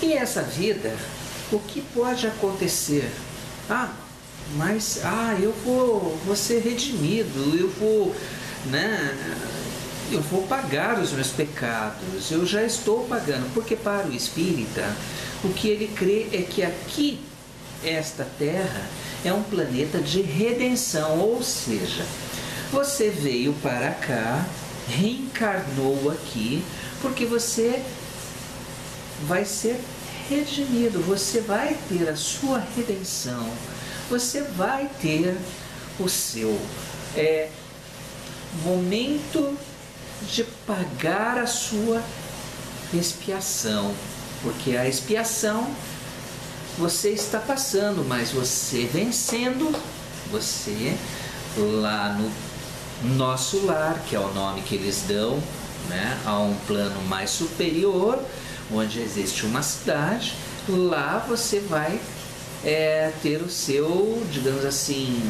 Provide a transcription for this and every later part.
E essa vida, o que pode acontecer? Eu vou ser redimido, eu vou pagar os meus pecados, eu já estou pagando, porque para o espírita, o que ele crê é que aqui, esta terra, é um planeta de redenção, ou seja, você veio para cá, reencarnou aqui, porque você vai ser redimido, você vai ter a sua redenção, você vai ter o seu momento de pagar a sua expiação, porque a expiação você está passando, mas você vencendo, você lá no nosso lar, que é o nome que eles dão, né, a um plano mais superior, onde existe uma cidade, lá você vai ter o seu, digamos assim,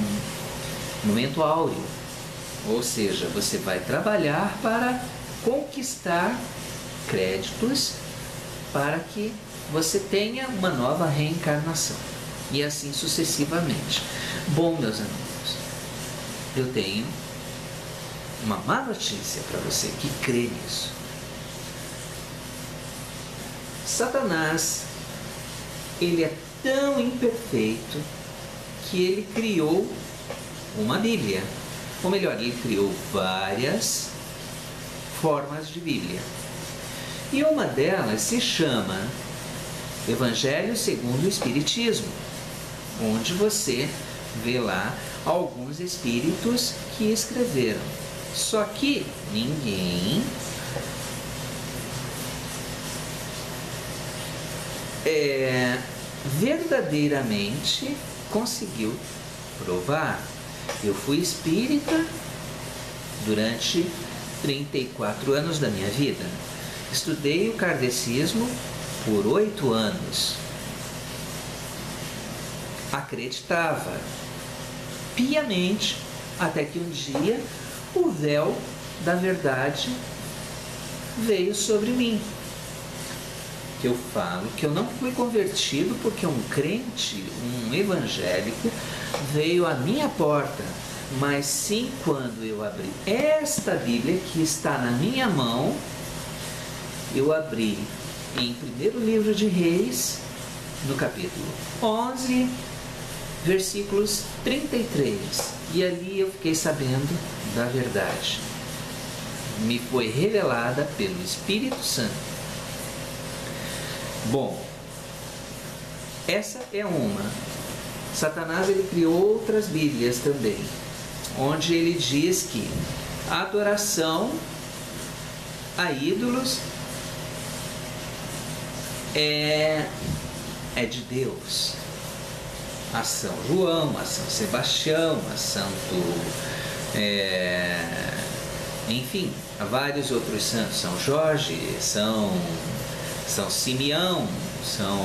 momento áureo. Ou seja, você vai trabalhar para conquistar créditos para que você tenha uma nova reencarnação. E assim sucessivamente. Bom, meus amigos, eu tenho uma má notícia para você que crê nisso. Satanás, ele é tão imperfeito que ele criou uma Bíblia. Ou melhor, ele criou várias formas de Bíblia. E uma delas se chama Evangelho segundo o Espiritismo, onde você vê lá alguns espíritos que escreveram. Só que ninguém verdadeiramente conseguiu provar. Eu fui espírita durante 34 anos da minha vida. Estudei o kardecismo por 8 anos. Acreditava piamente, até que um dia o véu da verdade veio sobre mim. Que eu falo que eu não fui convertido porque um crente, um evangélico, veio à minha porta, mas sim quando eu abri esta Bíblia que está na minha mão. Eu abri em 1º livro de Reis, no capítulo 11, versículos 33. E ali eu fiquei sabendo da verdade. Me foi revelada pelo Espírito Santo. Bom, essa é uma. Satanás, ele criou outras Bíblias também, onde ele diz que a adoração a ídolos é de Deus. A São João, a São Sebastião, a Santo... enfim, há vários outros santos. São Jorge, São Simeão, São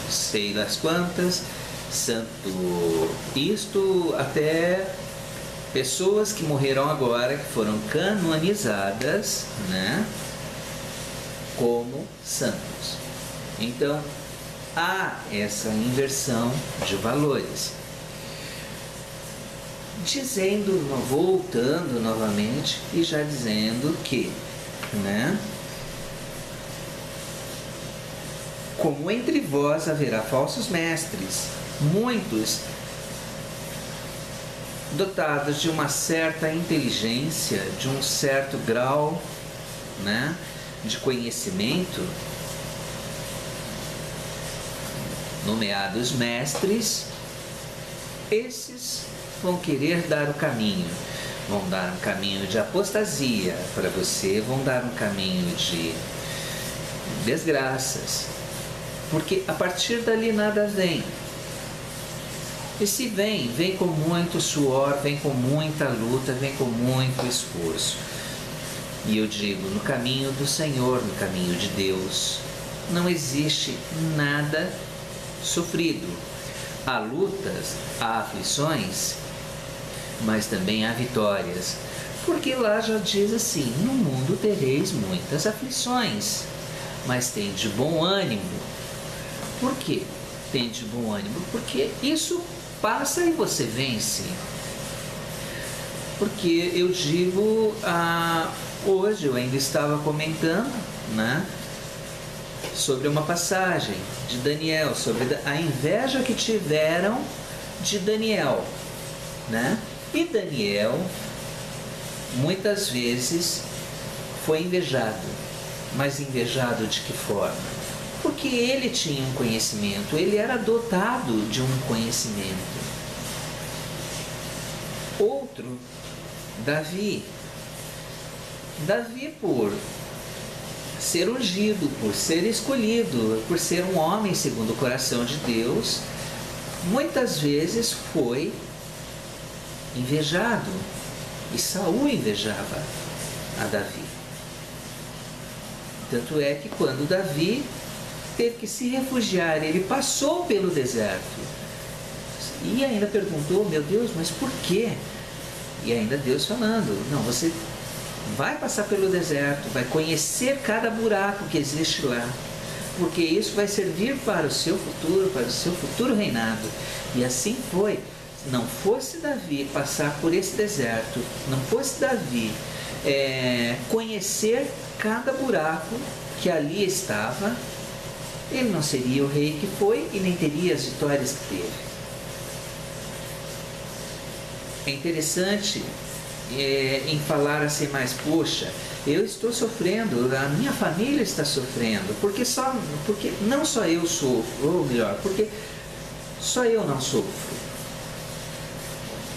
sei das quantas, Santo isto, até pessoas que morreram agora, que foram canonizadas, né, como santos. Então, há essa inversão de valores. Voltando novamente e já dizendo que, né, como entre vós haverá falsos mestres, muitos dotados de uma certa inteligência, de um certo grau, né, de conhecimento, nomeados mestres, esses vão querer dar o caminho. Vão dar um caminho de apostasia para você, vão dar um caminho de desgraças, porque a partir dali nada vem. E se vem, vem com muito suor, vem com muita luta, vem com muito esforço. E eu digo, no caminho do Senhor, no caminho de Deus, não existe nada sofrido. Há lutas, há aflições, mas também há vitórias. Porque lá já diz assim, no mundo tereis muitas aflições, mas tem de bom ânimo, Por quê? Tende bom ânimo, porque isso passa e você vence. Porque eu digo, hoje eu ainda estava comentando, né, sobre uma passagem de Daniel, sobre a inveja que tiveram de Daniel, né? E Daniel muitas vezes foi invejado, mas invejado de que forma? Porque ele tinha um conhecimento, ele era dotado de um conhecimento. Outro, Davi, por ser ungido, por ser escolhido, por ser um homem segundo o coração de Deus, muitas vezes foi invejado, e Saul invejava a Davi. Tanto é que quando Davi teve que se refugiar, ele passou pelo deserto e ainda perguntou: meu Deus, mas por quê? E ainda Deus falando: não, você vai passar pelo deserto, vai conhecer cada buraco que existe lá, porque isso vai servir para o seu futuro reinado. E assim foi. Não fosse Davi passar por esse deserto, não fosse Davi conhecer cada buraco que ali estava, ele não seria o rei que foi e nem teria as vitórias que teve. É interessante em falar assim, mas poxa, eu estou sofrendo, a minha família está sofrendo, porque não só eu sofro, ou melhor, porque só eu não sofro.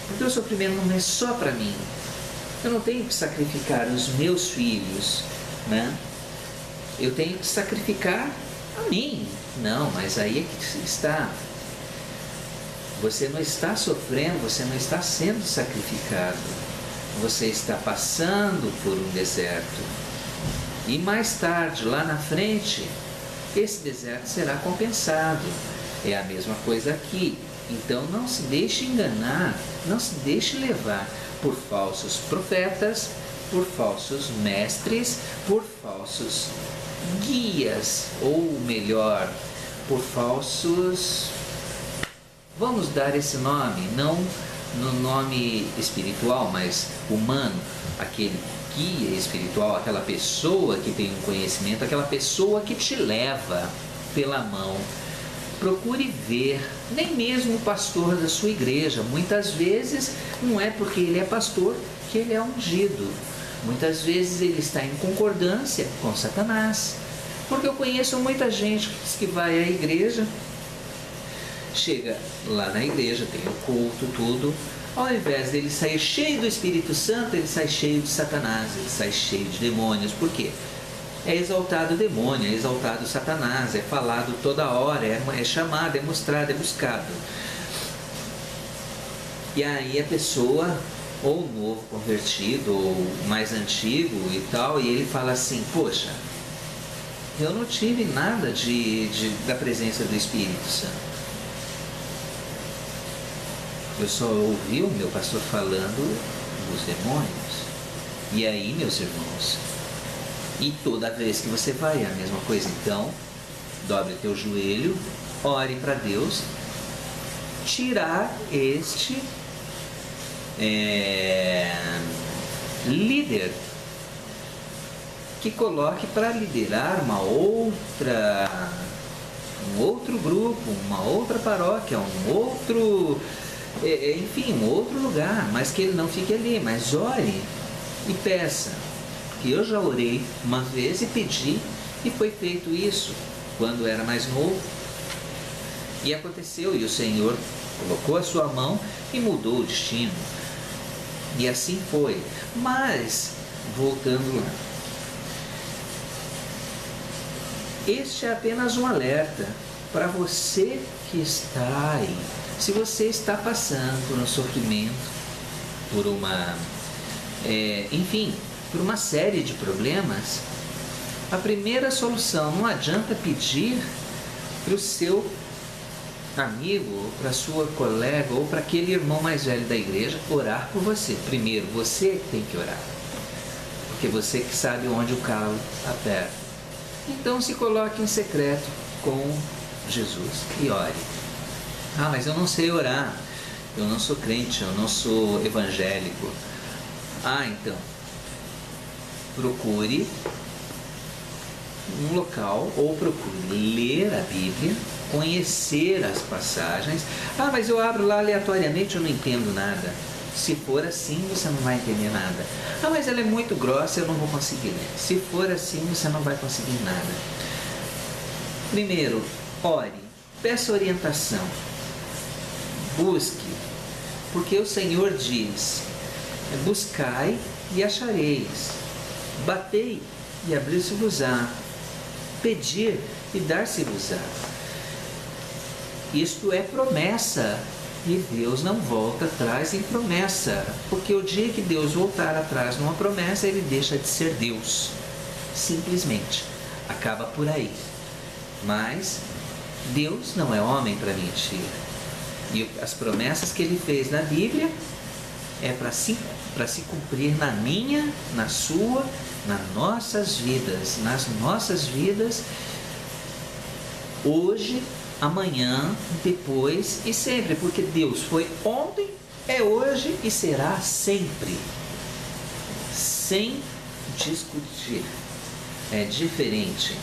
Porque o sofrimento não é só para mim. Eu não tenho que sacrificar os meus filhos, né? Eu tenho que sacrificar a mim. Não, mas aí é que está. Você não está sofrendo, você não está sendo sacrificado. Você está passando por um deserto. E mais tarde, lá na frente, esse deserto será compensado. É a mesma coisa aqui. Então não se deixe enganar, não se deixe levar por falsos profetas, por falsos mestres, por falsos guias, ou melhor, por falsos... Vamos dar esse nome, não no nome espiritual, mas humano, aquele guia espiritual, aquela pessoa que tem um conhecimento, aquela pessoa que te leva pela mão. Procure ver, nem mesmo o pastor da sua igreja. Muitas vezes não é porque ele é pastor que ele é ungido. Muitas vezes ele está em concordância com Satanás. Porque eu conheço muita gente que vai à igreja, chega lá na igreja, tem o culto, tudo. Ao invés dele sair cheio do Espírito Santo, ele sai cheio de Satanás, ele sai cheio de demônios. Por quê? É exaltado o demônio, é exaltado o Satanás, é falado toda hora, é chamado, é mostrado, é buscado. E aí a pessoa, ou novo convertido, ou mais antigo e tal, e ele fala assim: poxa, eu não tive nada da presença do Espírito Santo. Eu só ouvi o meu pastor falando dos demônios. E aí, meus irmãos, e toda vez que você vai é a mesma coisa. Então, dobre teu joelho, ore para Deus tirar este líder que coloque para liderar um outro grupo, uma outra paróquia, um outro, enfim, um outro lugar, mas que ele não fique ali, mas ore e peça. Que eu já orei uma vez e pedi, e foi feito isso quando era mais novo, e aconteceu, e o Senhor colocou a sua mão e mudou o destino, e assim foi. Mas voltando lá, este é apenas um alerta para você que está aí. Se você está passando por um sofrimento, por uma por uma série de problemas, a primeira solução, não adianta pedir para o seu amigo, ou para a sua colega, ou para aquele irmão mais velho da igreja orar por você. Primeiro, você tem que orar, porque você que sabe onde o calo aperta. Então se coloque em secreto com Jesus e ore. Ah, mas eu não sei orar, eu não sou crente, eu não sou evangélico. Ah, então, procure um local ou procure ler a Bíblia, conhecer as passagens. Ah, mas eu abro lá aleatoriamente, eu não entendo nada. Se for assim, você não vai entender nada. Ah, mas ela é muito grossa, eu não vou conseguir ler. Se for assim, você não vai conseguir nada. Primeiro, ore, peça orientação, busque, porque o Senhor diz: buscai e achareis, batei e abrir-se-vos-á, pedir e dar-se-vos-á. Isto é promessa, e Deus não volta atrás em promessa, porque o dia que Deus voltar atrás numa promessa, Ele deixa de ser Deus, simplesmente, acaba por aí. Mas Deus não é homem para mentir, e as promessas que Ele fez na Bíblia é para se cumprir na minha, na sua, nas nossas vidas, hoje, amanhã, depois e sempre, porque Deus foi ontem, é hoje e será sempre, sem discutir. É diferente.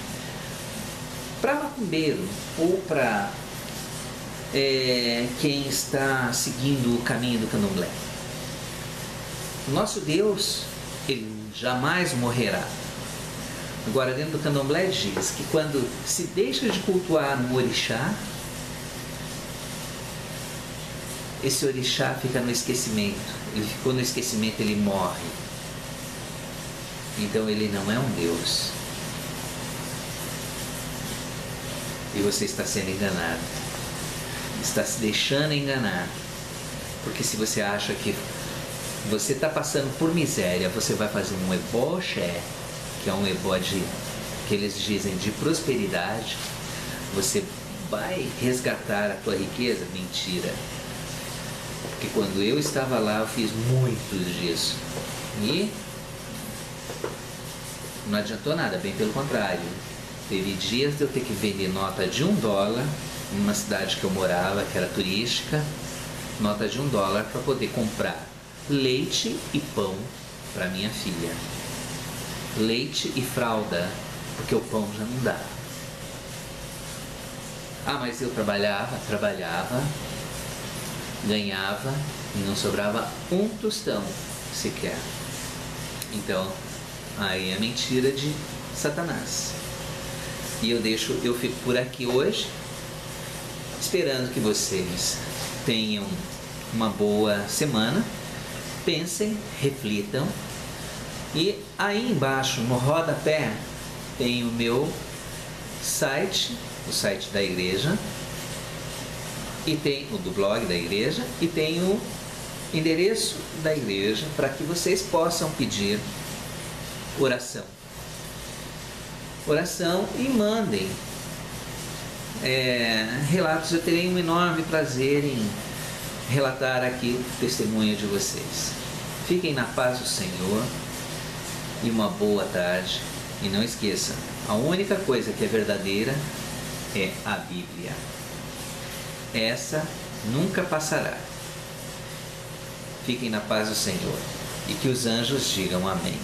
Para macumbeiro ou para quem está seguindo o caminho do candomblé, o nosso Deus, Ele jamais morrerá. Agora, dentro do candomblé diz que quando se deixa de cultuar um orixá, esse orixá fica no esquecimento. Ele ficou no esquecimento, ele morre. Então ele não é um Deus. E você está sendo enganado. Está se deixando enganar. Porque se você acha que você está passando por miséria, você vai fazer um eboché, que é um ebó que eles dizem de prosperidade, você vai resgatar a tua riqueza? Mentira. Porque quando eu estava lá, eu fiz muitos disso. E não adiantou nada, bem pelo contrário. Teve dias de eu ter que vender nota de $1, numa cidade que eu morava, que era turística, nota de $1 para poder comprar leite e pão para minha filha. Leite e fralda, porque o pão já não dá. Ah, mas eu trabalhava, ganhava e não sobrava um tostão sequer. Então, aí é mentira de Satanás. E eu fico por aqui hoje, esperando que vocês tenham uma boa semana. Pensem, reflitam. E aí embaixo, no rodapé, tem o meu site, o site da igreja, e tem o do blog da igreja, e tem o endereço da igreja para que vocês possam pedir oração. Oração e mandem relatos. Eu terei um enorme prazer em relatar aqui o testemunho de vocês. Fiquem na paz do Senhor e uma boa tarde. E não esqueçam, a única coisa que é verdadeira é a Bíblia. Essa nunca passará. Fiquem na paz do Senhor e que os anjos digam amém.